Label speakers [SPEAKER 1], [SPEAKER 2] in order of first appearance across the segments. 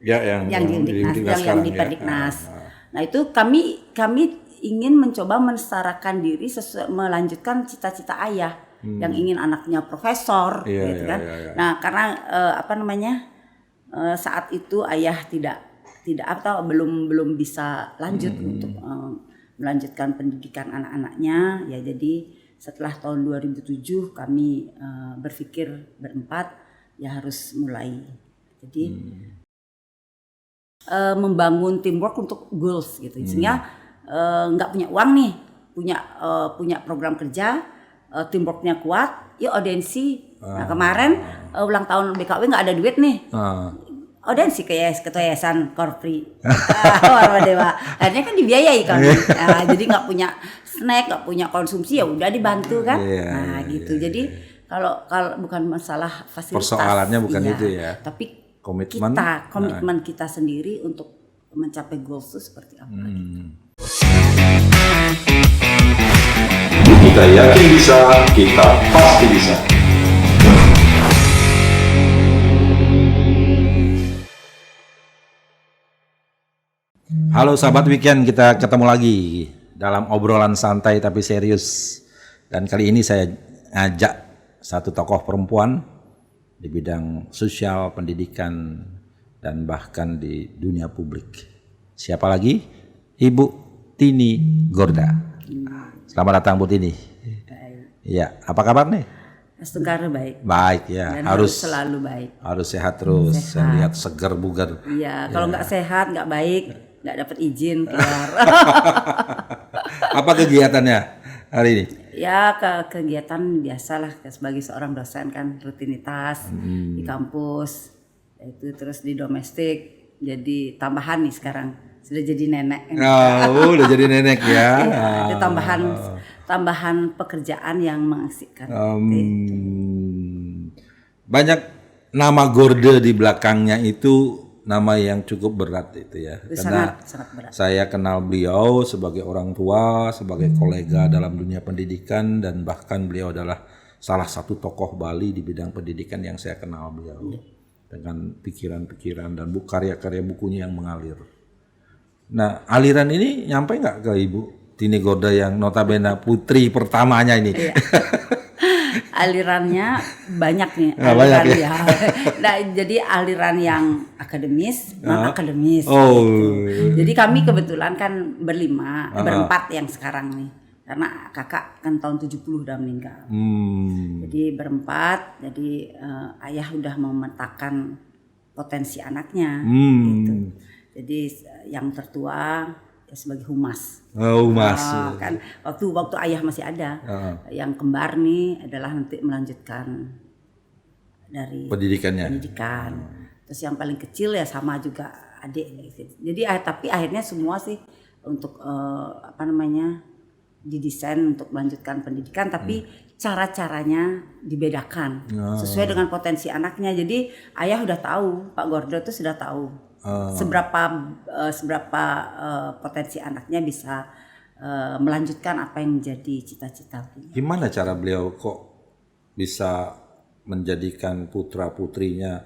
[SPEAKER 1] Ya,
[SPEAKER 2] yang di Diknas, yang di Perdiknas.
[SPEAKER 1] Ya.
[SPEAKER 2] Nah itu kami ingin mencoba mensetarakan diri melanjutkan cita-cita ayah yang ingin anaknya profesor, gitu kan. Nah karena saat itu ayah tidak atau belum bisa lanjut untuk melanjutkan pendidikan anak-anaknya, ya jadi setelah tahun 2007 kami berpikir berempat ya harus mulai. Jadi membangun teamwork untuk goals gitu, sehingga nggak punya uang nih, punya program kerja, teamworknya kuat, yuk audiensi. Nah kemarin ulang tahun BKW nggak ada duit nih, audiensi ke yayasan Korpri, Warmadewa, akhirnya kan dibiayai kan, jadi nggak punya snack, nggak punya konsumsi, ya udah dibantu kan, gitu. Jadi kalau bukan masalah fasilitas,
[SPEAKER 1] persoalannya bukan itu ya,
[SPEAKER 2] tapi
[SPEAKER 1] komitmen
[SPEAKER 2] kita sendiri untuk mencapai goals itu seperti apa gitu.
[SPEAKER 3] Kita yakin bisa, kita pasti bisa.
[SPEAKER 1] Halo sahabat weekend, kita ketemu lagi dalam obrolan santai tapi serius. Dan kali ini saya ngajak satu tokoh perempuan di bidang sosial, pendidikan, dan bahkan di dunia publik. Siapa lagi? Ibu Tini Gorda. Selamat datang Bu Tini. Iya, apa kabar nih?
[SPEAKER 2] Astungkara baik.
[SPEAKER 1] Baik ya,
[SPEAKER 2] dan harus selalu baik.
[SPEAKER 1] Harus sehat terus. Saya lihat segar bugar.
[SPEAKER 2] Iya, kalau nggak sehat, nggak baik, nggak dapat izin keluar.
[SPEAKER 1] Apa kegiatannya hari ini?
[SPEAKER 2] Ya kegiatan biasalah sebagai seorang dosen kan, rutinitas di kampus, itu terus di domestik, jadi tambahan nih sekarang sudah jadi nenek.
[SPEAKER 1] Udah jadi nenek ya.
[SPEAKER 2] Ada tambahan pekerjaan yang mengasyikkan.
[SPEAKER 1] Banyak nama Gorda di belakangnya itu nama yang cukup berat itu ya. Karena
[SPEAKER 2] sangat berat.
[SPEAKER 1] Saya kenal beliau sebagai orang tua, sebagai kolega dalam dunia pendidikan, dan bahkan beliau adalah salah satu tokoh Bali di bidang pendidikan yang saya kenal beliau. Dengan pikiran-pikiran dan karya-karya bukunya yang mengalir. Nah, aliran ini nyampe nggak ke Ibu Tini Gorda yang notabene putri pertamanya ini?
[SPEAKER 2] Iya. Alirannya banyak nih,
[SPEAKER 1] banyak ya?
[SPEAKER 2] Nah, jadi aliran yang akademis, non akademis. Gitu. Jadi kami kebetulan kan berempat yang sekarang nih, karena kakak kan tahun 70 udah meninggal. Jadi berempat, jadi ayah udah memetakan potensi anaknya, gitu. Jadi yang tertua sebagai humas.
[SPEAKER 1] Kan
[SPEAKER 2] waktu ayah masih ada. Yang kembar nih adalah nanti melanjutkan dari
[SPEAKER 1] pendidikan.
[SPEAKER 2] Terus yang paling kecil ya sama juga adik gitu. Jadi tapi akhirnya semua sih untuk didesain untuk melanjutkan pendidikan, tapi cara-caranya dibedakan sesuai dengan potensi anaknya. Jadi ayah udah tahu, Pak Gorda tuh sudah tahu seberapa potensi anaknya bisa melanjutkan apa yang menjadi cita-cita.
[SPEAKER 1] Gimana cara beliau kok bisa menjadikan putra-putrinya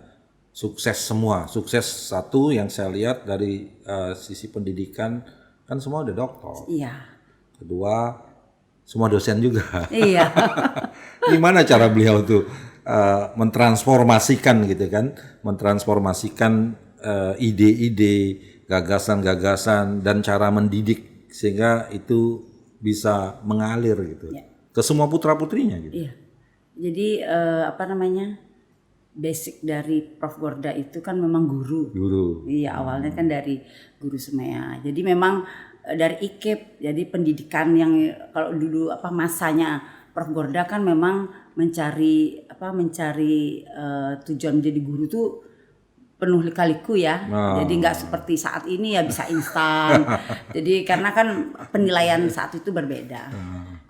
[SPEAKER 1] sukses semua? Sukses satu yang saya lihat dari sisi pendidikan kan semua udah doktor.
[SPEAKER 2] Iya.
[SPEAKER 1] Kedua, semua dosen juga.
[SPEAKER 2] Iya.
[SPEAKER 1] Gimana cara beliau tuh mentransformasikan gitu kan? Mentransformasikan ide-ide, gagasan-gagasan dan cara mendidik sehingga itu bisa mengalir gitu ke semua putra-putrinya gitu.
[SPEAKER 2] Iya. Jadi basic dari Prof Gorda itu kan memang guru. Iya, awalnya kan dari guru semea. Jadi memang dari IKIP, jadi pendidikan yang kalau dulu masanya Prof Gorda kan memang mencari tujuan menjadi guru tuh penuh lika-liku ya. Jadi nggak seperti saat ini ya bisa instan. Jadi karena kan penilaian saat itu berbeda.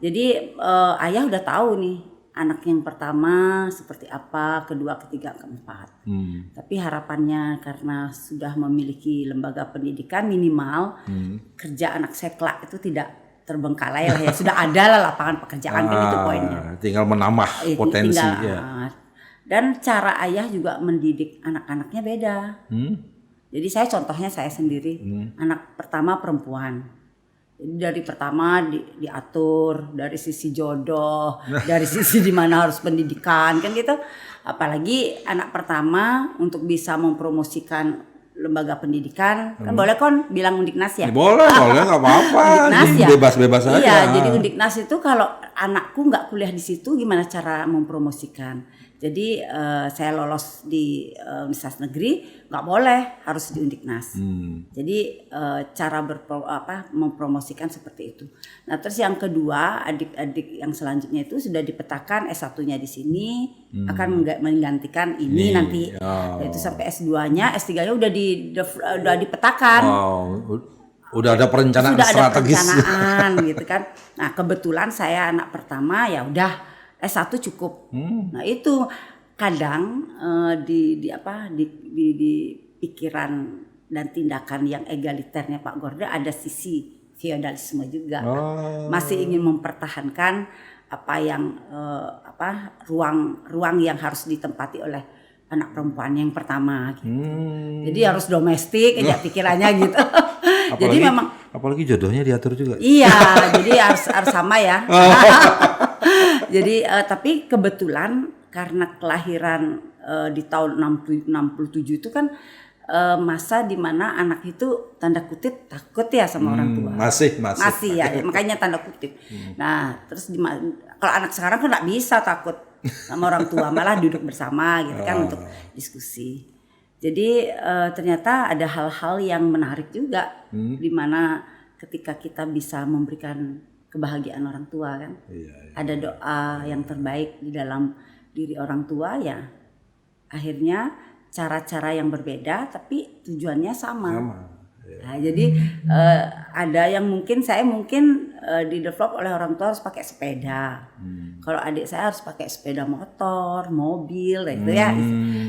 [SPEAKER 2] Jadi ayah udah tahu nih anak yang pertama seperti apa, kedua, ketiga, keempat. Tapi harapannya karena sudah memiliki lembaga pendidikan minimal kerja anak sekla itu tidak terbengkalai lah ya. Sudah ada lah lapangan pekerjaan kan itu poinnya.
[SPEAKER 1] Tinggal menambah potensi ya.
[SPEAKER 2] Dan cara ayah juga mendidik anak-anaknya beda. Jadi saya contohnya saya sendiri, anak pertama perempuan. Jadi dari pertama diatur dari sisi jodoh, dari sisi di mana harus pendidikan kan gitu. Apalagi anak pertama untuk bisa mempromosikan lembaga pendidikan kan boleh kan bilang Undiknas ya?
[SPEAKER 1] Boleh nggak apa-apa.
[SPEAKER 2] Undiknas ya.
[SPEAKER 1] Bebas-bebas aja.
[SPEAKER 2] Iya, jadi Undiknas itu kalau anakku nggak kuliah di situ gimana cara mempromosikan? Jadi saya lolos di Universitas Negeri nggak boleh, harus di Undiknas. Jadi cara mempromosikan seperti itu. Nah terus yang kedua adik-adik yang selanjutnya itu sudah dipetakan S1-nya di sini akan menggantikan ini nanti. Itu sampai S2-nya, S3-nya udah dipetakan.
[SPEAKER 1] Udah ada perencanaan strategis.
[SPEAKER 2] Sudah ada perencanaan gitu kan. Nah kebetulan saya anak pertama ya udah S1 cukup. Nah itu kadang di pikiran dan tindakan yang egaliternya Pak Gorda ada sisi feodalisme juga. Masih ingin mempertahankan ruang yang harus ditempati oleh anak perempuan yang pertama gitu. Jadi harus domestik aja pikirannya gitu. Jadi memang
[SPEAKER 1] apalagi jodohnya diatur juga.
[SPEAKER 2] Iya, jadi harus sama ya. Jadi tapi kebetulan karena kelahiran di tahun 67 itu kan masa dimana anak itu tanda kutip takut ya sama orang tua.
[SPEAKER 1] Masih
[SPEAKER 2] ya, makanya tanda kutip. Nah terus kalau anak sekarang kan nggak bisa takut sama orang tua, malah duduk bersama gitu kan untuk diskusi. Jadi ternyata ada hal-hal yang menarik juga dimana ketika kita bisa memberikan kebahagiaan orang tua kan. Ada doa yang terbaik di dalam diri orang tua ya. Akhirnya cara-cara yang berbeda tapi tujuannya sama. Nah, jadi ada yang saya mungkin di-develop oleh orang tua harus pakai sepeda. Kalau adik saya harus pakai sepeda motor, mobil gitu ya.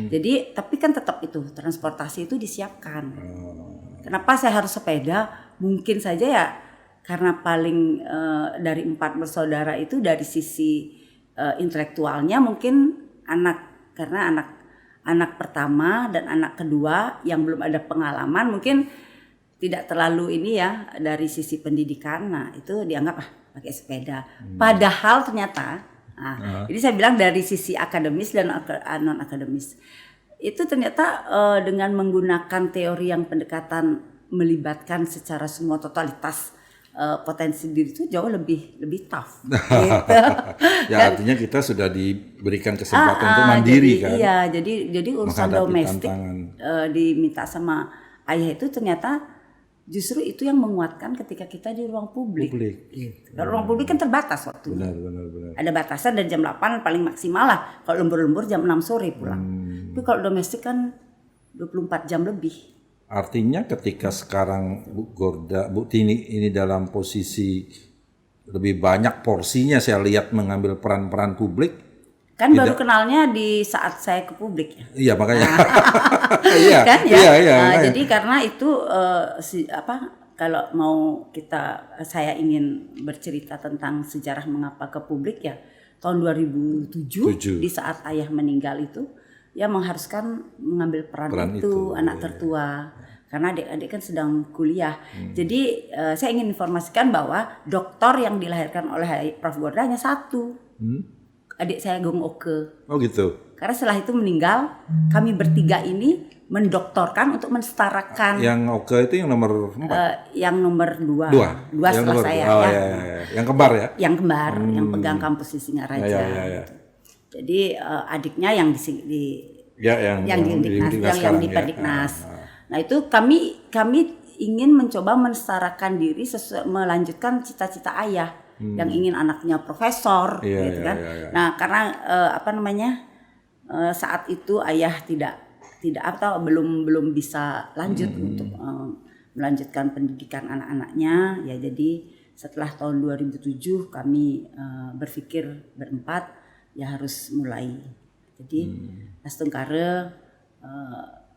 [SPEAKER 2] Jadi tapi kan tetap itu transportasi itu disiapkan. Kenapa saya harus sepeda? Mungkin saja ya karena paling dari 4 bersaudara itu dari sisi intelektualnya mungkin karena anak pertama dan anak kedua yang belum ada pengalaman mungkin tidak terlalu ini ya dari sisi pendidikan. Nah itu dianggap pakai sepeda. Padahal ternyata jadi saya bilang dari sisi akademis dan non akademis itu ternyata dengan menggunakan teori yang pendekatan melibatkan secara semua totalitas potensi diri itu jauh lebih tough. Gitu.
[SPEAKER 1] Ya artinya kita sudah diberikan kesempatan untuk mandiri kan.
[SPEAKER 2] Iya, jadi urusan domestik diminta sama ayah itu ternyata justru itu yang menguatkan ketika kita di ruang publik. Gitu. Kalau ruang publik kan terbatas waktunya.
[SPEAKER 1] Benar.
[SPEAKER 2] Ada batasan dan jam 8 paling maksimal lah. Kalau lembur-lembur jam 6 sore pulang. Tapi kalau domestik kan 24 jam lebih.
[SPEAKER 1] Artinya ketika sekarang Bu Gorda, Bu Tini ini dalam posisi lebih banyak porsinya saya lihat mengambil peran-peran publik.
[SPEAKER 2] Kan baru kenalnya di saat saya ke publik ya.
[SPEAKER 1] Iya makanya.
[SPEAKER 2] Iya kan ya.
[SPEAKER 1] Iya.
[SPEAKER 2] Jadi karena itu kalau mau saya ingin bercerita tentang sejarah mengapa ke publik ya tahun 2007 di saat ayah meninggal itu ya mengharuskan mengambil peran itu anak tertua karena adik-adik kan sedang kuliah. Jadi saya ingin informasikan bahwa doktor yang dilahirkan oleh Prof. Gorda hanya satu. Adik saya Gong Oke.
[SPEAKER 1] Oh gitu.
[SPEAKER 2] Karena setelah itu meninggal, kami bertiga ini mendoktorkan untuk mensetarakan.
[SPEAKER 1] Yang Oke itu yang nomor 4?
[SPEAKER 2] Yang nomor 2. Dua setelah
[SPEAKER 1] nomor
[SPEAKER 2] saya.
[SPEAKER 1] ya. Yang kembar ya?
[SPEAKER 2] Yang kembar, yang pegang kampus di Singaraja.
[SPEAKER 1] Ya.
[SPEAKER 2] Jadi adiknya yang di Perdiknas. Nah itu kami ingin mencoba mensetarakan diri melanjutkan cita-cita ayah yang ingin anaknya profesor, gitu kan. Nah karena saat itu ayah tidak belum bisa lanjut untuk melanjutkan pendidikan anak-anaknya. Ya jadi setelah tahun 2007 kami berpikir berempat ya harus mulai. Jadi Astungkare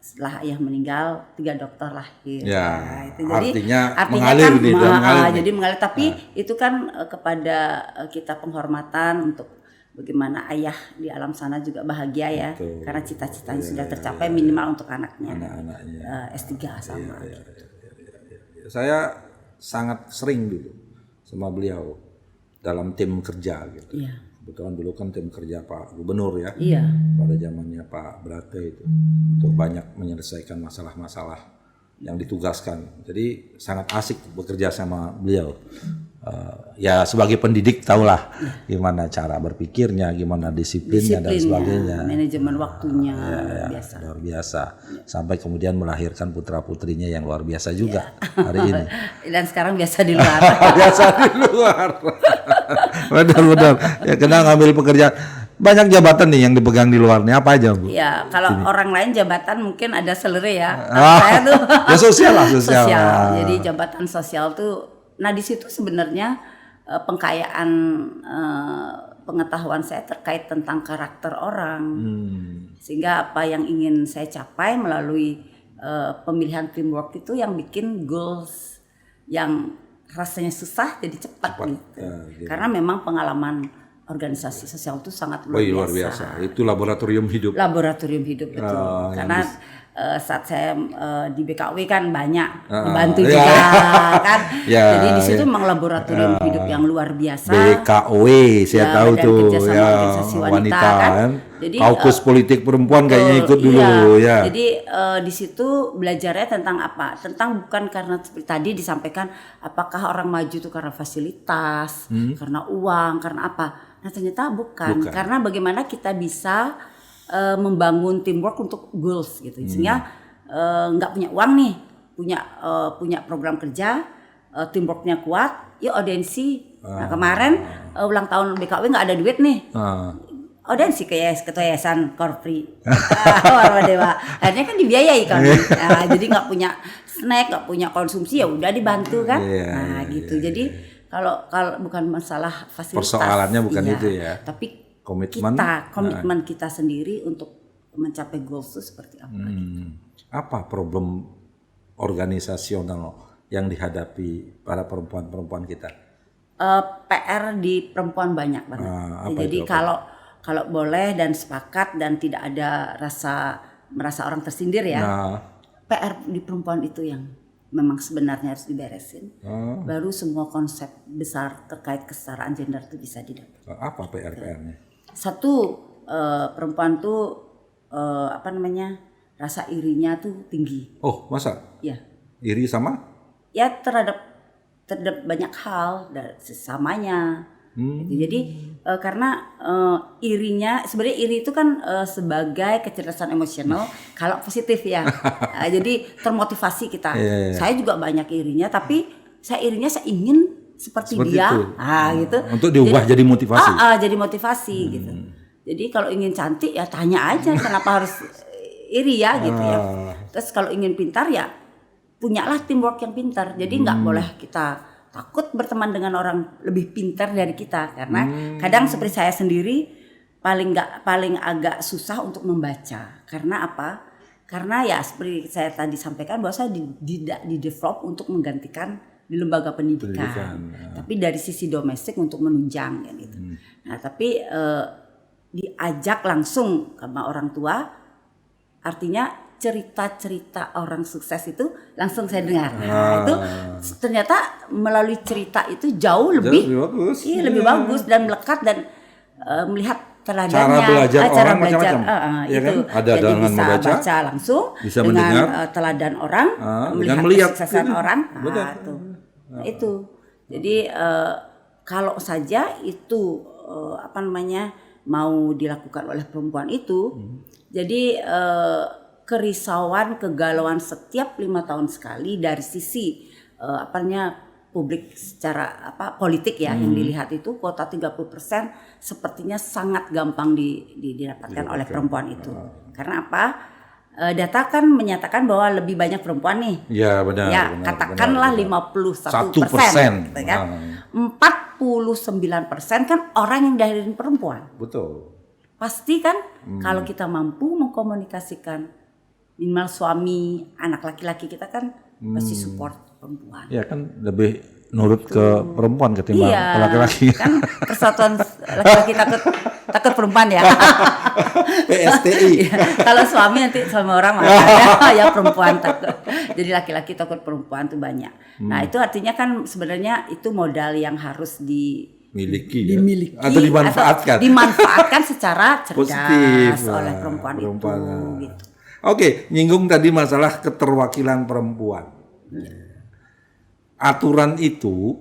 [SPEAKER 2] setelah ayah meninggal 3 dokter lahir.
[SPEAKER 1] Ya,
[SPEAKER 2] nah, itu. Jadi
[SPEAKER 1] artinya
[SPEAKER 2] mengalir
[SPEAKER 1] kan,
[SPEAKER 2] jadi mengalir tapi itu kan kepada kita penghormatan untuk bagaimana ayah di alam sana juga bahagia ya,
[SPEAKER 1] Betul.
[SPEAKER 2] karena cita-citanya sudah tercapai minimal untuk anaknya.
[SPEAKER 1] Anak-anaknya.
[SPEAKER 2] S3 sama.
[SPEAKER 1] Saya sangat sering dulu sama beliau dalam tim kerja gitu.
[SPEAKER 2] Iya.
[SPEAKER 1] Kebetulan dulu kan tim kerja Pak Gubernur ya.
[SPEAKER 2] Iya.
[SPEAKER 1] Pada zamannya Pak Brate itu untuk banyak menyelesaikan masalah-masalah yang ditugaskan. Jadi sangat asik bekerja sama beliau. Ya sebagai pendidik tahulah gimana cara berpikirnya, gimana disiplinnya dan sebagainya.
[SPEAKER 2] Manajemen waktunya biasa.
[SPEAKER 1] Luar biasa. Sampai kemudian melahirkan putra-putrinya yang luar biasa juga hari ini.
[SPEAKER 2] Dan sekarang biasa di luar.
[SPEAKER 1] Biasa di luar. Benar-benar. Ya kena ngambil pekerjaan. Banyak jabatan nih yang dipegang di luar nih, apa aja Bu?
[SPEAKER 2] Ya, kalau orang lain jabatan mungkin ada seleri ya.
[SPEAKER 1] Ah,
[SPEAKER 2] Saya tuh
[SPEAKER 1] ya sosial lah, sosial.
[SPEAKER 2] Jadi jabatan sosial tuh, nah di situ sebenarnya pengkayaan pengetahuan saya terkait tentang karakter orang. Sehingga apa yang ingin saya capai melalui pemilihan teamwork itu yang bikin goals yang rasanya susah jadi cepat gitu.
[SPEAKER 1] gitu.
[SPEAKER 2] Karena memang pengalaman organisasi sosial itu sangat
[SPEAKER 1] Luar biasa. Itu laboratorium hidup.
[SPEAKER 2] Laboratorium hidup betul.
[SPEAKER 1] Oh,
[SPEAKER 2] Karena saat saya di BKW kan banyak dibantu
[SPEAKER 1] ya.
[SPEAKER 2] juga kan.
[SPEAKER 1] Ya,
[SPEAKER 2] Jadi di situ memang laboratorium hidup yang luar biasa.
[SPEAKER 1] BKW saya
[SPEAKER 2] Ya,
[SPEAKER 1] tahu
[SPEAKER 2] dan
[SPEAKER 1] tuh
[SPEAKER 2] kerjasama
[SPEAKER 1] ya
[SPEAKER 2] organisasi wanita, kan. Jadi,
[SPEAKER 1] Kaukus politik perempuan kayaknya ikut dulu ya.
[SPEAKER 2] Jadi di situ belajarnya tentang apa? Tentang bukan karena seperti tadi disampaikan apakah orang maju itu karena fasilitas, karena uang, karena apa? Nah ternyata bukan. Karena bagaimana kita bisa membangun teamwork untuk goals gitu. Sehingga nggak punya uang nih, punya program kerja, teamworknya kuat, yuk audiensi. Nah kemarin ulang tahun BKW nggak ada duit nih. Audiensi ke ketua yayasan Korpri, Warma Dewa. Akhirnya kan dibiayai kan. Nah, jadi nggak punya snack, nggak punya konsumsi, ya udah dibantu kan. Nah gitu. Jadi kalau bukan masalah fasilitas.
[SPEAKER 1] Persoalannya bukan
[SPEAKER 2] iya,
[SPEAKER 1] itu ya.
[SPEAKER 2] Tapi
[SPEAKER 1] komitmen
[SPEAKER 2] kita sendiri untuk mencapai goals itu seperti apa?
[SPEAKER 1] Apa problem organisasional yang dihadapi para perempuan-perempuan kita?
[SPEAKER 2] PR di perempuan banyak banget. Jadi kalau boleh dan sepakat dan tidak ada merasa orang tersindir ya. PR di perempuan itu yang memang sebenarnya harus diberesin. Baru semua konsep besar terkait kesetaraan gender itu bisa didapat.
[SPEAKER 1] Apa PR-nya?
[SPEAKER 2] Satu, perempuan tuh rasa irinya tuh tinggi.
[SPEAKER 1] Oh masa?
[SPEAKER 2] Ya.
[SPEAKER 1] Iri sama?
[SPEAKER 2] Ya terhadap banyak hal dan sesamanya. Gitu. Jadi karena irinya sebenarnya iri itu kan sebagai kecerdasan emosional kalau positif ya. Jadi termotivasi kita. Saya juga banyak irinya, tapi saya ingin seperti dia.
[SPEAKER 1] Itu.
[SPEAKER 2] Gitu.
[SPEAKER 1] Untuk diubah jadi motivasi.
[SPEAKER 2] Jadi motivasi gitu. Jadi kalau ingin cantik ya tanya aja kenapa harus iri ya gitu ya. Terus kalau ingin pintar ya punyalah teamwork yang pintar. Jadi nggak boleh kita takut berteman dengan orang lebih pintar dari kita, karena kadang seperti saya sendiri paling agak susah untuk membaca. Karena apa? Karena ya seperti saya tadi sampaikan bahwa saya tidak di-develop untuk menggantikan di lembaga pendidikan. Tapi dari sisi domestik untuk menunjang kan gitu. Nah, tapi diajak langsung sama orang tua, artinya cerita-cerita orang sukses itu langsung saya dengar. Nah, itu ternyata melalui cerita itu jauh lebih
[SPEAKER 1] bagus.
[SPEAKER 2] Iya, lebih bagus dan melekat dan melihat teladannya,
[SPEAKER 1] cara belajar orang macam-macam.
[SPEAKER 2] Itu
[SPEAKER 1] kan? Ada
[SPEAKER 2] jadi
[SPEAKER 1] dengan
[SPEAKER 2] bisa
[SPEAKER 1] membaca,
[SPEAKER 2] baca langsung
[SPEAKER 1] bisa
[SPEAKER 2] dengan
[SPEAKER 1] mendengar,
[SPEAKER 2] teladan orang, melihat
[SPEAKER 1] melihat
[SPEAKER 2] kesuksesan
[SPEAKER 1] ini.
[SPEAKER 2] orang.
[SPEAKER 1] Betul.
[SPEAKER 2] Itu. Jadi kalau saja itu mau dilakukan oleh perempuan itu, jadi kerisauan, kegalauan setiap 5 tahun sekali dari sisi publik secara politik ya yang dilihat itu kuota 30% sepertinya sangat gampang didapatkan oleh perempuan itu. Karena apa? Data kan menyatakan bahwa lebih banyak perempuan nih.
[SPEAKER 1] Ya benar.
[SPEAKER 2] Ya
[SPEAKER 1] benar,
[SPEAKER 2] katakanlah
[SPEAKER 1] benar.
[SPEAKER 2] 51%. Gitu kan? 49% kan orang yang dilahirin perempuan.
[SPEAKER 1] Betul.
[SPEAKER 2] Pasti kan kalau kita mampu mengkomunikasikan minimal suami, anak laki-laki kita kan pasti support perempuan.
[SPEAKER 1] Ya kan lebih nurut ke perempuan ketimbang
[SPEAKER 2] Iya,
[SPEAKER 1] ke laki-laki.
[SPEAKER 2] kan persatuan laki-laki takut perempuan ya.
[SPEAKER 1] PSTI.
[SPEAKER 2] Iya, kalau suami nanti sama orang makanya ya perempuan takut. Jadi laki-laki takut perempuan tuh banyak. Nah itu artinya kan sebenarnya itu modal yang harus
[SPEAKER 1] dimiliki
[SPEAKER 2] atau dimanfaatkan secara cerdas
[SPEAKER 1] positif
[SPEAKER 2] oleh perempuan itu. Gitu.
[SPEAKER 1] Oke, nyinggung tadi masalah keterwakilan perempuan. Aturan itu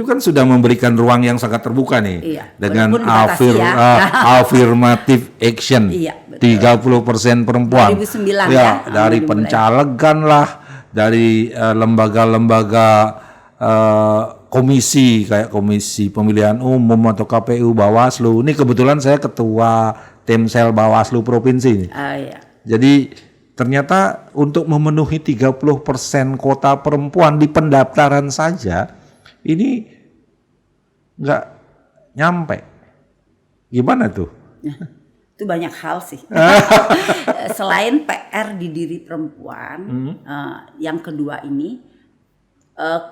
[SPEAKER 1] kan sudah memberikan ruang yang sangat terbuka nih,
[SPEAKER 2] Iya,
[SPEAKER 1] dengan
[SPEAKER 2] walaupun dibatasi
[SPEAKER 1] affirmative action.
[SPEAKER 2] Iya,
[SPEAKER 1] 30% perempuan.
[SPEAKER 2] 2009
[SPEAKER 1] ya, dari pencalegan lah, dari lembaga-lembaga komisi kayak Komisi Pemilihan Umum atau KPU, Bawaslu. Ini kebetulan saya ketua Timsel Bawaslu provinsi nih.
[SPEAKER 2] Iya.
[SPEAKER 1] Jadi ternyata untuk memenuhi 30% kota perempuan di pendaftaran saja ini nggak nyampe. Gimana tuh?
[SPEAKER 2] Itu banyak hal sih. Selain PR di diri perempuan, yang kedua ini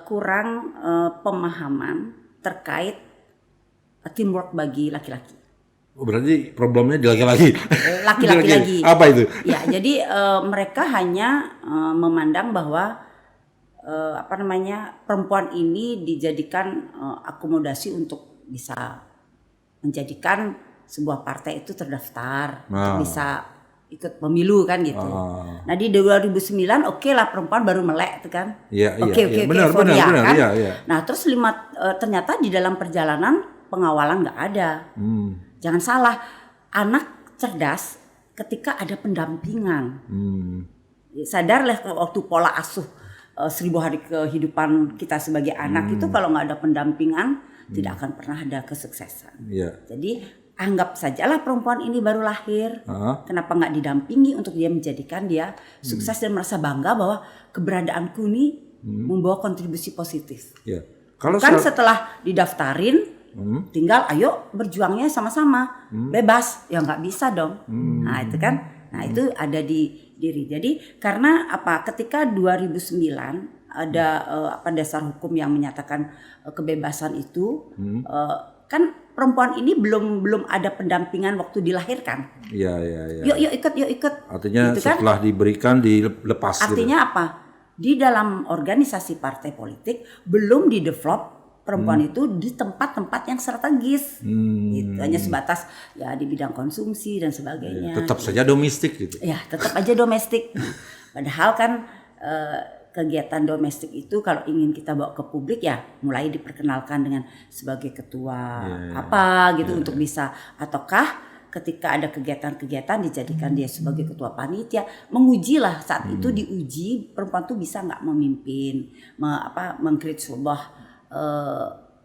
[SPEAKER 2] kurang pemahaman terkait teamwork bagi laki-laki.
[SPEAKER 1] Oh, berarti problemnya di laki-laki.
[SPEAKER 2] Laki-laki lagi.
[SPEAKER 1] Apa itu?
[SPEAKER 2] Ya, jadi mereka hanya memandang bahwa perempuan ini dijadikan akomodasi untuk bisa menjadikan sebuah partai itu terdaftar, bisa ikut pemilu kan gitu. Nah di 2009 oke lah perempuan baru melek itu kan. Oke,
[SPEAKER 1] benar,
[SPEAKER 2] kan.
[SPEAKER 1] Iya.
[SPEAKER 2] Nah terus ternyata di dalam perjalanan pengawalan nggak ada. Jangan salah, anak cerdas ketika ada pendampingan. Sadarlah waktu pola asuh 1000 hari kehidupan kita sebagai anak itu kalau nggak ada pendampingan tidak akan pernah ada kesuksesan. Jadi anggap sajalah perempuan ini baru lahir, kenapa nggak didampingi untuk dia menjadikan dia sukses dan merasa bangga bahwa keberadaanku ini membawa kontribusi positif. Bukan setelah didaftarin tinggal ayo berjuangnya sama-sama bebas ya nggak bisa dong. Nah itu kan, nah itu ada di diri. Jadi karena ketika 2009 ada dasar hukum yang menyatakan kebebasan itu kan perempuan ini belum ada pendampingan waktu dilahirkan. Iya. Yuk ikut.
[SPEAKER 1] Artinya
[SPEAKER 2] gitu
[SPEAKER 1] setelah
[SPEAKER 2] kan?
[SPEAKER 1] diberikan dilepas.
[SPEAKER 2] Artinya gitu. Apa? Di dalam organisasi partai politik belum didevelop perempuan itu di tempat-tempat yang strategis. Gitu. Hanya sebatas ya di bidang konsumsi dan sebagainya.
[SPEAKER 1] Tetap saja domestik gitu.
[SPEAKER 2] Ya, tetap aja domestik. Padahal kan kegiatan domestik itu kalau ingin kita bawa ke publik ya mulai diperkenalkan dengan sebagai ketua untuk bisa, ataukah ketika ada kegiatan-kegiatan dijadikan dia sebagai ketua panitia, menguji lah saat itu diuji perempuan tuh bisa nggak memimpin, meng-create sebuah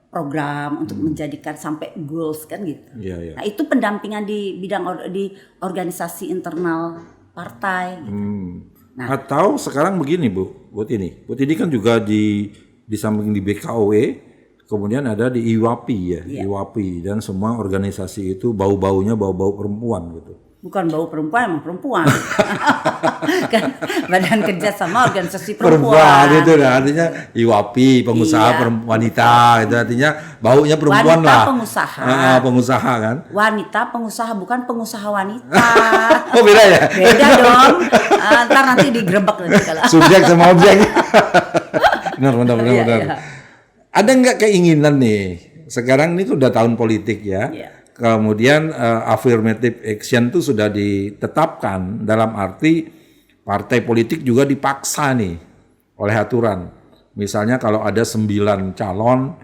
[SPEAKER 2] program untuk menjadikan sampai goals kan gitu. Nah itu pendampingan di bidang di organisasi internal partai. Gitu. Nah,
[SPEAKER 1] atau sekarang begini buat ini kan juga di samping di BKOW, kemudian ada di IWAPI ya, IWAPI, dan semua organisasi itu bau-baunya bau-bau perempuan gitu.
[SPEAKER 2] Bukan bau perempuan, emang perempuan. Kan Badan Kerjasama Organisasi Perempuan.
[SPEAKER 1] Itu artinya IWAPI, pengusaha wanita, itu artinya baunya perempuan
[SPEAKER 2] wanita
[SPEAKER 1] lah.
[SPEAKER 2] Pengusaha.
[SPEAKER 1] Pengusaha kan.
[SPEAKER 2] Wanita pengusaha, bukan pengusaha wanita.
[SPEAKER 1] Oh beda ya?
[SPEAKER 2] Beda dong. Ntar nanti digerebek nanti kalau.
[SPEAKER 1] Subjek sama objek. Benar.
[SPEAKER 2] Iya.
[SPEAKER 1] Ada nggak keinginan nih? Sekarang ini tuh udah tahun politik ya. Kemudian affirmative action itu sudah ditetapkan, dalam arti partai politik juga dipaksa nih oleh aturan. Misalnya kalau ada 9 calon,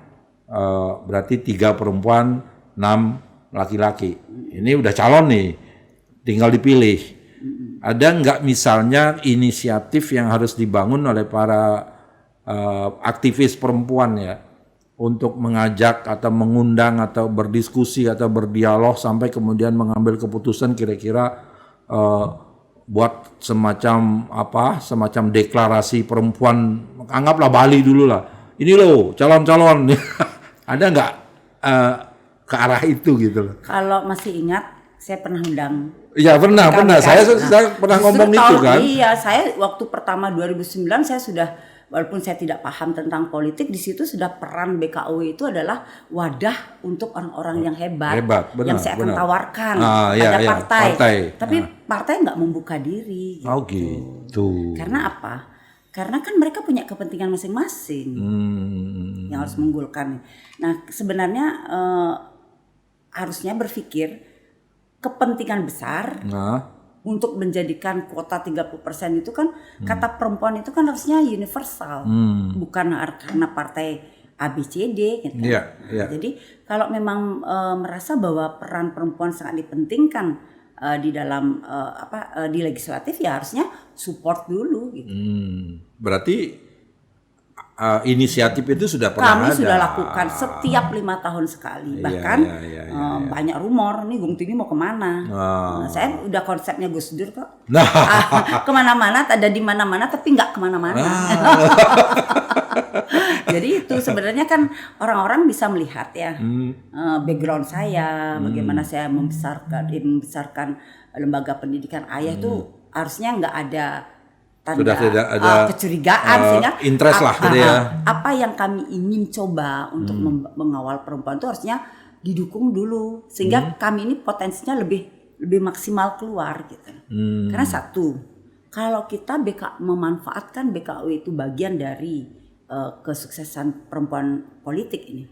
[SPEAKER 1] berarti 3 perempuan, 6 laki-laki. Ini udah calon nih, tinggal dipilih. Ada nggak misalnya inisiatif yang harus dibangun oleh para aktivis perempuan ya, untuk mengajak atau mengundang atau berdiskusi atau berdialog sampai kemudian mengambil keputusan kira-kira buat semacam deklarasi perempuan, anggaplah Bali dulu lah. Ini loh calon-calon. Ada nggak ke arah itu gitu loh?
[SPEAKER 2] Kalau masih ingat, saya pernah undang.
[SPEAKER 1] Iya pernah. Saya pernah ngomong itu kan.
[SPEAKER 2] Iya, saya waktu pertama 2009 saya sudah walaupun saya tidak paham tentang politik, di situ sudah peran BKW itu adalah wadah untuk orang-orang yang hebat,
[SPEAKER 1] benar,
[SPEAKER 2] yang saya akan
[SPEAKER 1] benar.
[SPEAKER 2] tawarkan
[SPEAKER 1] Iya,
[SPEAKER 2] pada
[SPEAKER 1] iya,
[SPEAKER 2] partai.
[SPEAKER 1] partai.
[SPEAKER 2] Tapi partai nggak membuka diri. Gitu.
[SPEAKER 1] Oh gitu.
[SPEAKER 2] Karena apa? Karena kan mereka punya kepentingan masing-masing yang harus mengunggulkan. Nah sebenarnya harusnya berpikir kepentingan besar. Untuk menjadikan kuota 30% itu kan kata perempuan itu kan harusnya universal, bukan karena partai ABCD gitu. Jadi kalau memang merasa bahwa peran perempuan sangat dipentingkan di dalam di legislatif, ya harusnya support dulu gitu.
[SPEAKER 1] Berarti inisiatif itu sudah pernah
[SPEAKER 2] Kami
[SPEAKER 1] ada.
[SPEAKER 2] sudah lakukan setiap 5 tahun sekali, bahkan banyak rumor nih Gung Tini mau kemana. Saya udah konsepnya Gus Dur kok. Kemana-mana, ada di mana-mana tapi nggak kemana-mana. Jadi itu sebenarnya kan orang-orang bisa melihat ya background saya, bagaimana saya membesarkan lembaga pendidikan ayah itu harusnya nggak ada tanda
[SPEAKER 1] sudah tidak ada
[SPEAKER 2] kecurigaan sehingga
[SPEAKER 1] interest lah gitu ya.
[SPEAKER 2] Apa yang kami ingin coba untuk mengawal perempuan itu harusnya didukung dulu sehingga kami ini potensinya lebih maksimal keluar gitu. Karena satu, kalau kita memanfaatkan BKW itu bagian dari kesuksesan perempuan politik ini,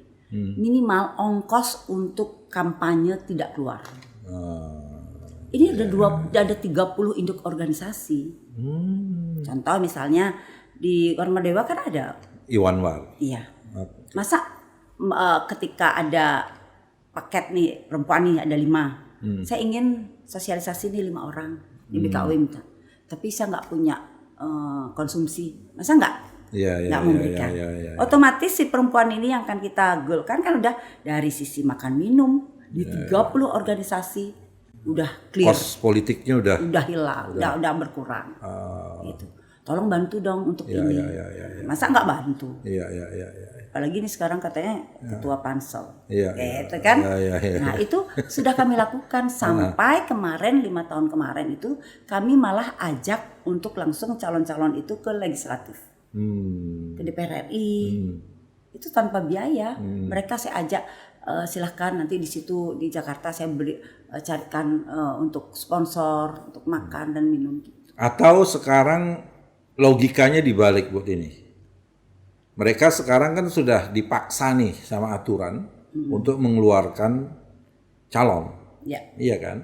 [SPEAKER 2] minimal ongkos untuk kampanye tidak keluar. Ini ada 30 induk organisasi. Contoh misalnya di Orma Dewa kan ada
[SPEAKER 1] Iwanwar.
[SPEAKER 2] Iya. Masa ketika ada paket nih perempuan nih ada 5, saya ingin sosialisasi nih 5 orang di BKW minta, tapi saya nggak punya konsumsi, masa nggak memberikan? Otomatis si perempuan ini yang akan kita goalkan kan udah dari sisi makan minum di 30 organisasi udah clear.
[SPEAKER 1] Kos politiknya udah
[SPEAKER 2] Hilang, udah berkurang. Gitu. Tolong bantu dong untuk ini. Masa nggak bantu? Apalagi ini sekarang katanya ketua pansel. Gitu kan? Nah itu sudah kami lakukan sampai kemarin 5 tahun kemarin itu kami malah ajak untuk langsung calon-calon itu ke legislatif, ke DPR RI. Itu tanpa biaya. Mereka saya ajak. Silahkan nanti di situ di Jakarta saya carikan untuk sponsor untuk makan dan minum.
[SPEAKER 1] Atau sekarang logikanya dibalik buat ini, mereka sekarang kan sudah dipaksa nih sama aturan untuk mengeluarkan calon, iya kan?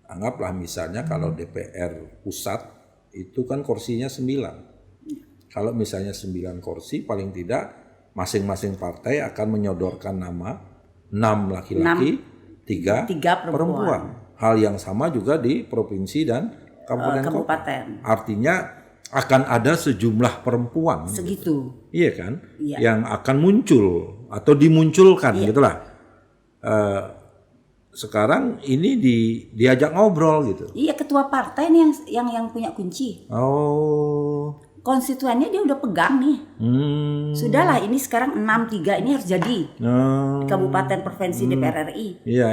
[SPEAKER 1] Anggaplah misalnya kalau DPR pusat itu kan kursinya 9, kalau misalnya 9 kursi paling tidak masing-masing partai akan menyodorkan nama 6 laki-laki, 3 perempuan. Hal yang sama juga di provinsi dan kabupaten. Artinya akan ada sejumlah perempuan.
[SPEAKER 2] Segitu.
[SPEAKER 1] Iya kan? Yang akan muncul atau dimunculkan gitulah. Sekarang ini diajak ngobrol gitu.
[SPEAKER 2] Iya, ketua partai nih yang punya kunci. Konstituennya dia udah pegang nih. Sudahlah ini sekarang 6-3 ini harus jadi kabupaten provinsi DPR RI.
[SPEAKER 1] Iya.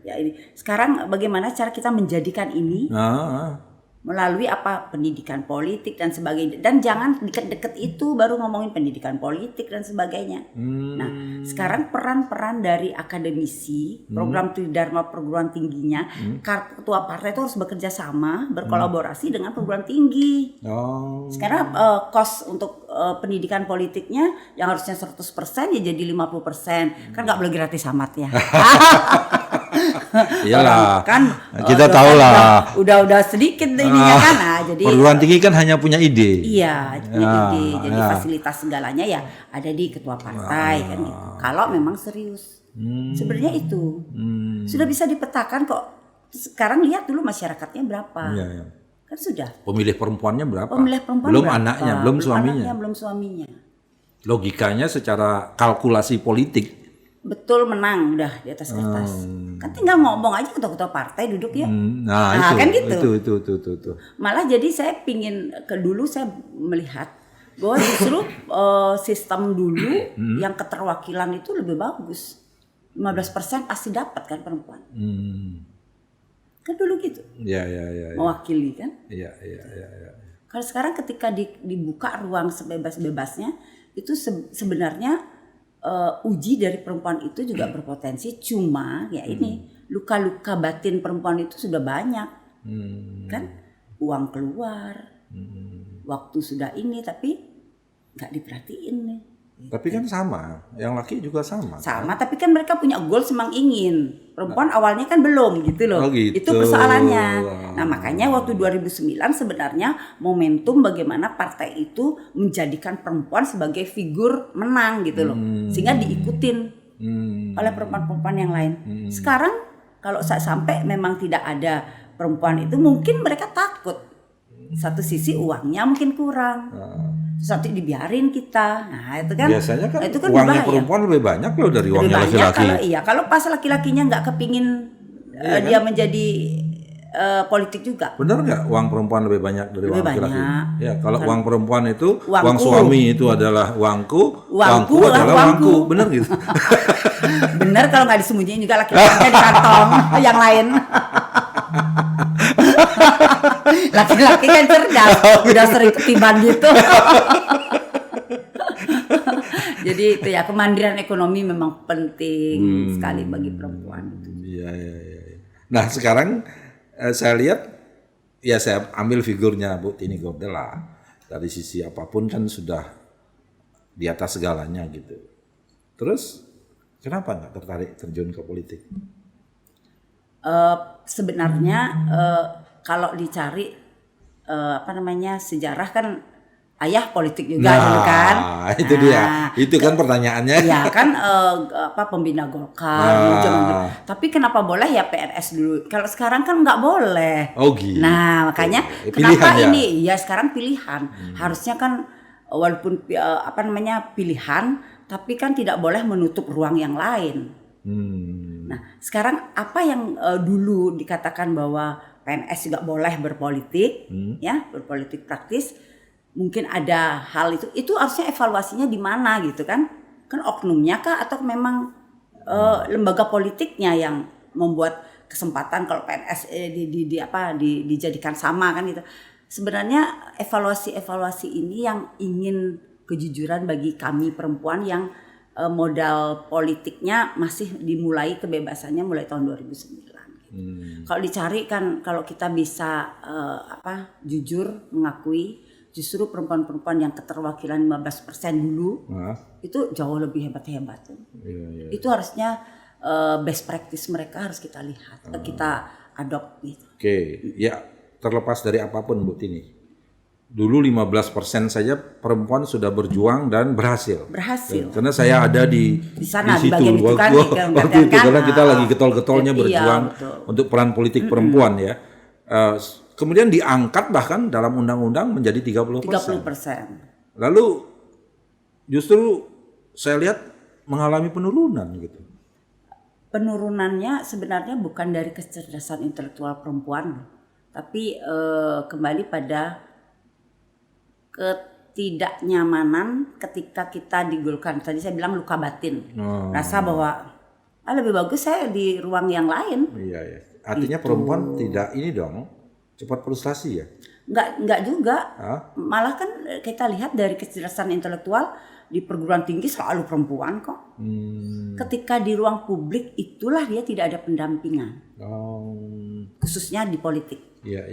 [SPEAKER 2] Ya ini sekarang bagaimana cara kita menjadikan ini melalui pendidikan politik dan sebagainya, dan jangan deket-deket itu baru ngomongin pendidikan politik dan sebagainya. Nah sekarang peran-peran dari akademisi, program Tridharma perguruan tingginya, ketua partai itu harus bekerja sama, berkolaborasi dengan perguruan tinggi. Sekarang kos untuk pendidikan politiknya yang harusnya 100% ya jadi 50%, kan nggak boleh gratis amat ya.
[SPEAKER 1] Iyalah,
[SPEAKER 2] kan
[SPEAKER 1] kita tahu lah.
[SPEAKER 2] Udah sedikit ininya kan, jadi
[SPEAKER 1] perguruan tinggi kan hanya punya ide.
[SPEAKER 2] Iya, ide. Jadi fasilitas segalanya ya ada di ketua partai kan gitu. Kalau memang serius, sebenarnya itu sudah bisa dipetakan kok. Sekarang lihat dulu masyarakatnya berapa. Kan sudah.
[SPEAKER 1] Pemilih perempuannya berapa?
[SPEAKER 2] Belum
[SPEAKER 1] berapa? Anaknya, belum suaminya.
[SPEAKER 2] Belum suaminya.
[SPEAKER 1] Logikanya secara kalkulasi politik.
[SPEAKER 2] Betul, menang udah di atas kertas. Kan tinggal ngomong aja ketua-ketua partai duduk ya.
[SPEAKER 1] Itu,
[SPEAKER 2] kan gitu.
[SPEAKER 1] Itu.
[SPEAKER 2] Malah jadi saya pingin dulu saya melihat bahwa justru sistem dulu yang keterwakilan itu lebih bagus. 15% pasti dapat kan perempuan. Kan dulu gitu.
[SPEAKER 1] Iya.
[SPEAKER 2] Mewakili kan.
[SPEAKER 1] Iya.
[SPEAKER 2] Kalau sekarang ketika dibuka ruang sebebas-bebasnya, itu sebenarnya uji dari perempuan itu juga berpotensi. Cuma ya ini luka-luka batin perempuan itu sudah banyak, kan? Uang keluar, waktu sudah ini, tapi nggak diperhatiin nih.
[SPEAKER 1] Tapi kan sama, yang laki juga sama.
[SPEAKER 2] Sama, tapi kan mereka punya goal semang ingin. Perempuan awalnya kan belum gitu loh.
[SPEAKER 1] Oh gitu.
[SPEAKER 2] Itu persoalannya. Nah makanya waktu 2009 sebenarnya momentum bagaimana partai itu menjadikan perempuan sebagai figur menang gitu loh. Sehingga diikutin oleh perempuan-perempuan yang lain. Sekarang kalau sampai memang tidak ada perempuan itu, mungkin mereka takut. Satu sisi uangnya mungkin kurang. Satu dibiarin kita. Nah, itu kan
[SPEAKER 1] biasanya kan,
[SPEAKER 2] itu kan
[SPEAKER 1] uangnya
[SPEAKER 2] bahaya.
[SPEAKER 1] perempuan lebih banyak loh dari uangnya laki-laki.
[SPEAKER 2] Kalau pas laki-lakinya nggak kepingin dia menjadi politik juga.
[SPEAKER 1] Benar nggak uang perempuan lebih banyak dari uang laki-laki? Ya, kalau uang perempuan itu
[SPEAKER 2] Uangku.
[SPEAKER 1] uang suami itu adalah uangku adalah uangku. Benar gitu.
[SPEAKER 2] Benar kalau nggak disembunyiin juga laki-lakinya di kantong yang lain. Laki-laki kan cerdas, udah sering ketiban gitu. Jadi itu ya, kemandirian ekonomi memang penting sekali bagi perempuan.
[SPEAKER 1] Iya. Nah sekarang saya lihat, ya saya ambil figurnya Bu Tini Gordela, dari sisi apapun kan sudah di atas segalanya gitu. Terus kenapa nggak tertarik terjun ke politik?
[SPEAKER 2] Sebenarnya kalau dicari sejarah kan ayah politik juga dulu kan.
[SPEAKER 1] Itu dia. Itu kan pertanyaannya.
[SPEAKER 2] Iya kan pembina Golkar dulu. Tapi kenapa boleh ya PNS dulu? Kalau sekarang kan nggak boleh.
[SPEAKER 1] Oh gitu.
[SPEAKER 2] Nah, makanya
[SPEAKER 1] Pilihan
[SPEAKER 2] kenapa
[SPEAKER 1] ya?
[SPEAKER 2] ini? Ya sekarang pilihan. Harusnya kan walaupun pilihan, tapi kan tidak boleh menutup ruang yang lain. Nah, sekarang apa yang dulu dikatakan bahwa PNS juga boleh berpolitik, ya berpolitik praktis, mungkin ada hal itu harusnya evaluasinya di mana gitu kan? Kan oknumnya kah atau memang lembaga politiknya yang membuat kesempatan kalau PNS dijadikan sama kan gitu. Sebenarnya evaluasi ini yang ingin kejujuran bagi kami perempuan yang modal politiknya masih dimulai kebebasannya mulai tahun 2009. Kalau dicari kan, kalau kita bisa jujur mengakui, justru perempuan-perempuan yang keterwakilan 15% dulu itu jauh lebih hebat-hebat.
[SPEAKER 1] Iya.
[SPEAKER 2] Itu harusnya best practice mereka harus kita lihat, kita adopt gitu.
[SPEAKER 1] Oke, ya terlepas dari apapun Bu Tini. Dulu 15% saja perempuan sudah berjuang dan berhasil. Karena saya ada di
[SPEAKER 2] sana,
[SPEAKER 1] situ.
[SPEAKER 2] di bagian itu kan,
[SPEAKER 1] Waktu itu karena kita lagi getol-getolnya berjuang untuk peran politik perempuan ya. Kemudian diangkat bahkan dalam undang-undang menjadi 30%. Lalu justru saya lihat mengalami penurunan gitu.
[SPEAKER 2] Penurunannya sebenarnya bukan dari kecerdasan intelektual perempuan, tapi kembali pada ketidaknyamanan ketika kita digolkan. Tadi saya bilang luka batin, rasa bahwa lebih bagus saya di ruang yang lain.
[SPEAKER 1] Iya. Artinya perempuan tidak ini dong, cepat frustasi ya?
[SPEAKER 2] Enggak juga. Malah kan kita lihat dari kecerdasan intelektual di perguruan tinggi selalu perempuan kok. Ketika di ruang publik itulah dia tidak ada pendampingan. Khususnya di politik.
[SPEAKER 1] Iya.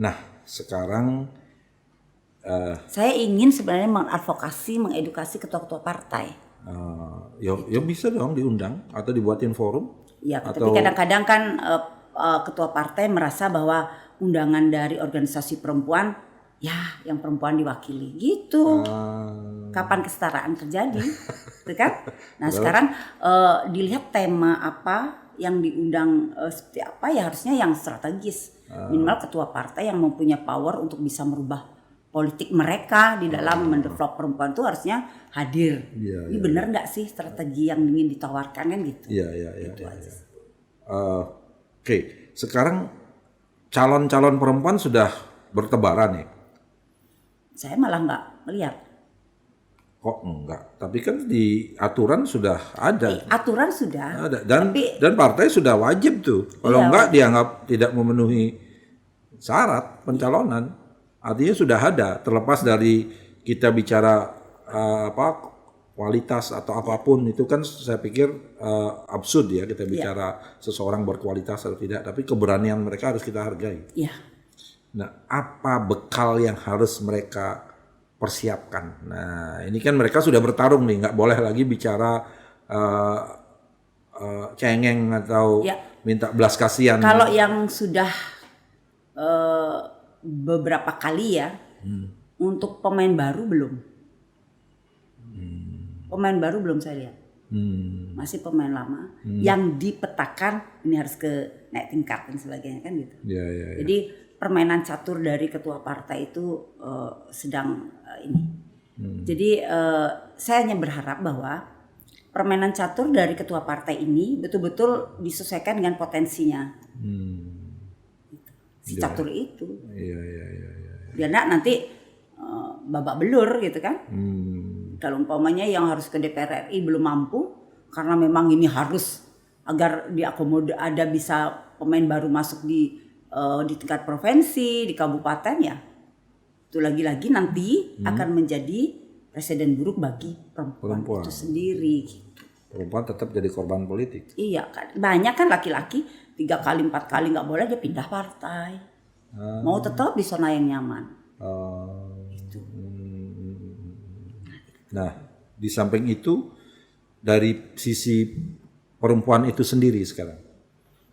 [SPEAKER 1] Nah, sekarang
[SPEAKER 2] saya ingin sebenarnya mengadvokasi, mengedukasi ketua-ketua partai.
[SPEAKER 1] Ya bisa dong diundang atau dibuatin forum.
[SPEAKER 2] Ya, tapi kadang-kadang kan ketua partai merasa bahwa undangan dari organisasi perempuan, ya yang perempuan diwakili gitu. Kapan kesetaraan terjadi, gitu kan? Nah sekarang dilihat tema apa yang diundang seperti apa, ya harusnya yang strategis. Minimal ketua partai yang mempunyai power untuk bisa merubah politik mereka di dalam mendevelop perempuan itu harusnya hadir. Ini benar nggak sih strategi yang ingin ditawarkan kan gitu?
[SPEAKER 1] Iya. Oke, sekarang calon-calon perempuan sudah bertebaran ya?
[SPEAKER 2] Saya malah nggak melihat.
[SPEAKER 1] Kok enggak? Tapi kan di aturan sudah ada.
[SPEAKER 2] Aturan sudah.
[SPEAKER 1] Ada. Dan partai sudah wajib tuh. Kalau enggak dianggap tidak memenuhi syarat pencalonan. Artinya sudah ada, terlepas dari kita bicara kualitas atau apapun itu kan saya pikir absurd ya kita bicara seseorang berkualitas atau tidak, tapi keberanian mereka harus kita hargai.
[SPEAKER 2] Iya.
[SPEAKER 1] Nah, apa bekal yang harus mereka persiapkan? Nah, ini kan mereka sudah bertarung nih, nggak boleh lagi bicara cengeng atau minta belas kasihan.
[SPEAKER 2] Kalau yang sudah beberapa kali ya, untuk pemain baru belum. Pemain baru belum saya lihat. Masih pemain lama yang dipetakan ini harus ke naik tingkat dan sebagainya kan gitu.
[SPEAKER 1] Ya.
[SPEAKER 2] Jadi permainan catur dari ketua partai itu sedang ini. Jadi saya hanya berharap bahwa permainan catur dari ketua partai ini betul-betul disesuaikan dengan potensinya. Si catur itu. Iya. Biar nanti babak belur gitu kan. Kalau umpamanya yang harus ke DPR RI belum mampu karena memang ini harus agar diakomodir ada bisa pemain baru masuk di tingkat provinsi, di kabupaten ya. Itu lagi-lagi nanti akan menjadi presiden buruk bagi perempuan itu sendiri.
[SPEAKER 1] Perempuan tetap jadi korban politik.
[SPEAKER 2] Iya kan, banyak kan laki-laki 3 kali 4 kali nggak boleh dia pindah partai. Mau tetap di zona yang nyaman. Gitu.
[SPEAKER 1] Nah, di samping itu dari sisi perempuan itu sendiri sekarang.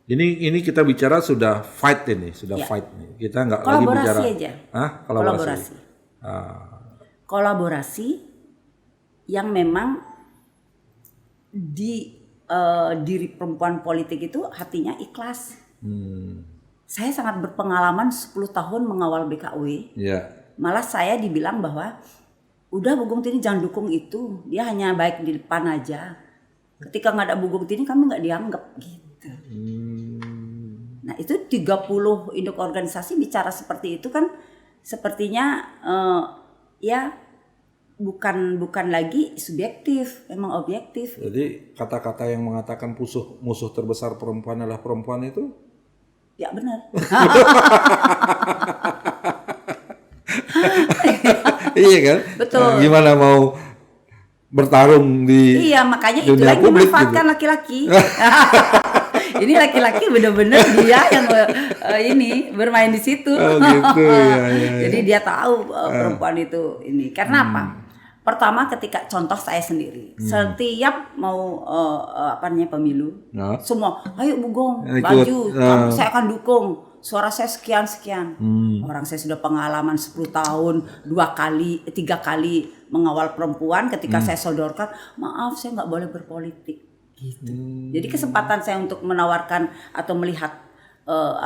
[SPEAKER 1] Ini kita bicara sudah fight ini, fight nih. Kita nggak lagi bicara.
[SPEAKER 2] Aja. Kolaborasi. Kolaborasi yang memang di diri perempuan politik itu hatinya ikhlas. Saya sangat berpengalaman 10 tahun mengawal BKW. Malah saya dibilang bahwa udah Bu Gung Tini jangan dukung itu, dia hanya baik di depan aja. Ketika nggak ada Bu Gung Tini kami nggak dianggap gitu. Nah itu 30 induk organisasi bicara seperti itu kan sepertinya ya bukan lagi subjektif, memang objektif.
[SPEAKER 1] Jadi kata-kata yang mengatakan musuh terbesar perempuan adalah perempuan itu?
[SPEAKER 2] Ya benar.
[SPEAKER 1] Iya kan?
[SPEAKER 2] Betul.
[SPEAKER 1] Nah, gimana mau bertarung di
[SPEAKER 2] Iya makanya itu lagi memanfaatkan gitu. Laki-laki. Ini laki-laki benar-benar dia yang ini bermain di situ.
[SPEAKER 1] Gitu, ya.
[SPEAKER 2] Jadi dia tahu perempuan itu ini. Karena apa? Pertama ketika contoh saya sendiri, setiap mau pemilu, semua, ayo Bu Gung, maju, saya akan dukung. Suara saya sekian. Orang saya sudah pengalaman 10 tahun, 3 kali mengawal perempuan. Ketika saya sodorkan, maaf saya nggak boleh berpolitik. Gitu. Jadi kesempatan saya untuk menawarkan atau melihat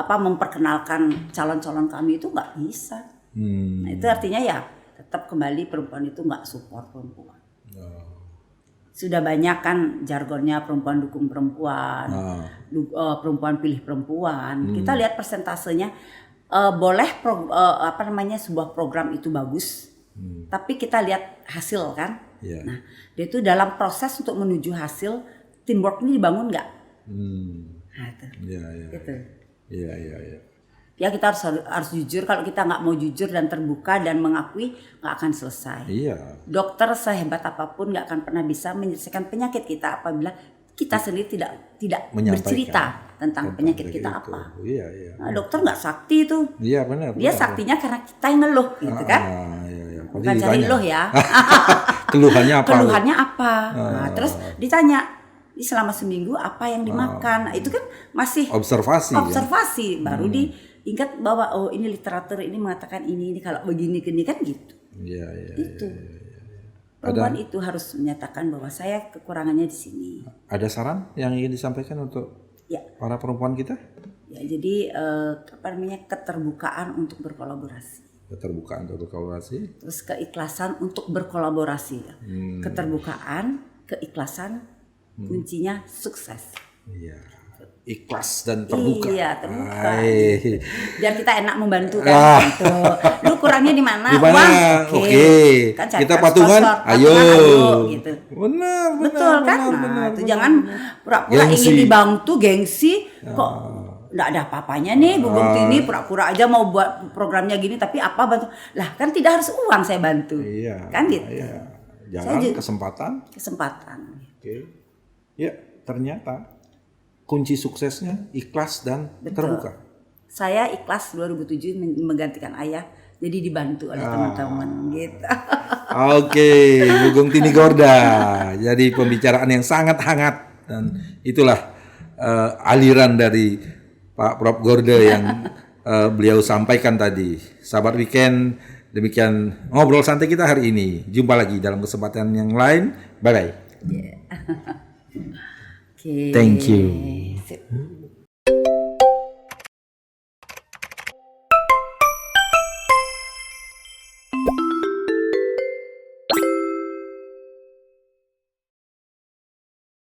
[SPEAKER 2] memperkenalkan calon-calon kami itu nggak bisa. Nah itu artinya ya tetap kembali perempuan itu nggak support perempuan. Sudah banyak kan jargonnya perempuan dukung perempuan, perempuan pilih perempuan. Kita lihat persentasenya boleh sebuah program itu bagus, tapi kita lihat hasil kan. Nah dia itu dalam proses untuk menuju hasil teamwork ini dibangun nggak? Nah itu. Iya. Ya kita harus jujur. Kalau kita nggak mau jujur dan terbuka dan mengakui, nggak akan selesai.
[SPEAKER 1] Iya.
[SPEAKER 2] Dokter sehebat apapun nggak akan pernah bisa menyelesaikan penyakit kita apabila kita sendiri tidak bercerita tentang penyakit kita itu. Apa.
[SPEAKER 1] Iya.
[SPEAKER 2] Nah, dokter nggak sakti itu.
[SPEAKER 1] Iya benar.
[SPEAKER 2] Dia saktinya karena kita yang ngeluh, gitu kan?
[SPEAKER 1] Iya.
[SPEAKER 2] Bukan cari ngeluh ya.
[SPEAKER 1] Keluhannya apa?
[SPEAKER 2] Nah, terus ditanya. Selama seminggu apa yang dimakan? Nah, itu kan masih observasi baru diingat bahwa ini literatur ini mengatakan ini kalau begini kan gitu.
[SPEAKER 1] Iya.
[SPEAKER 2] Itu. Perempuan itu harus menyatakan bahwa saya kekurangannya di sini. Ada
[SPEAKER 1] saran yang ingin disampaikan untuk para perempuan kita?
[SPEAKER 2] Ya, jadi keterbukaan untuk berkolaborasi. Terus keikhlasan untuk berkolaborasi. Keterbukaan, keikhlasan kuncinya sukses.
[SPEAKER 1] Iya. Ikhlas dan terbuka.
[SPEAKER 2] Iya, terbuka. Biar kita enak membantu kan. Gitu. Lu kurangnya di mana?
[SPEAKER 1] Oke.
[SPEAKER 2] Kan
[SPEAKER 1] kita patungan, ayo
[SPEAKER 2] gitu.
[SPEAKER 1] Benar.
[SPEAKER 2] Betul kan? Nah, itu jangan pura-pura ingin dibantu, gengsi kok nggak ada apa-apanya nih Bu Tini, pura-pura aja mau buat programnya gini, tapi apa bantu? Lah kan tidak harus uang saya bantu.
[SPEAKER 1] Iya.
[SPEAKER 2] Kan gitu.
[SPEAKER 1] Iya. Jangan kesempatan. Oke. Ya, ternyata kunci suksesnya ikhlas dan terbuka.
[SPEAKER 2] Saya ikhlas 2007 menggantikan ayah, jadi dibantu oleh teman-teman gitu.
[SPEAKER 1] Oke, Bu Gung Tini Gorda. Jadi pembicaraan yang sangat hangat dan itulah aliran dari Pak Prof Gorda yang beliau sampaikan tadi. Sahabat Weekend, demikian ngobrol santai kita hari ini. Jumpa lagi dalam kesempatan yang lain. Bye bye.
[SPEAKER 2] Yeah. Okay.
[SPEAKER 1] Thank you.
[SPEAKER 2] Sip.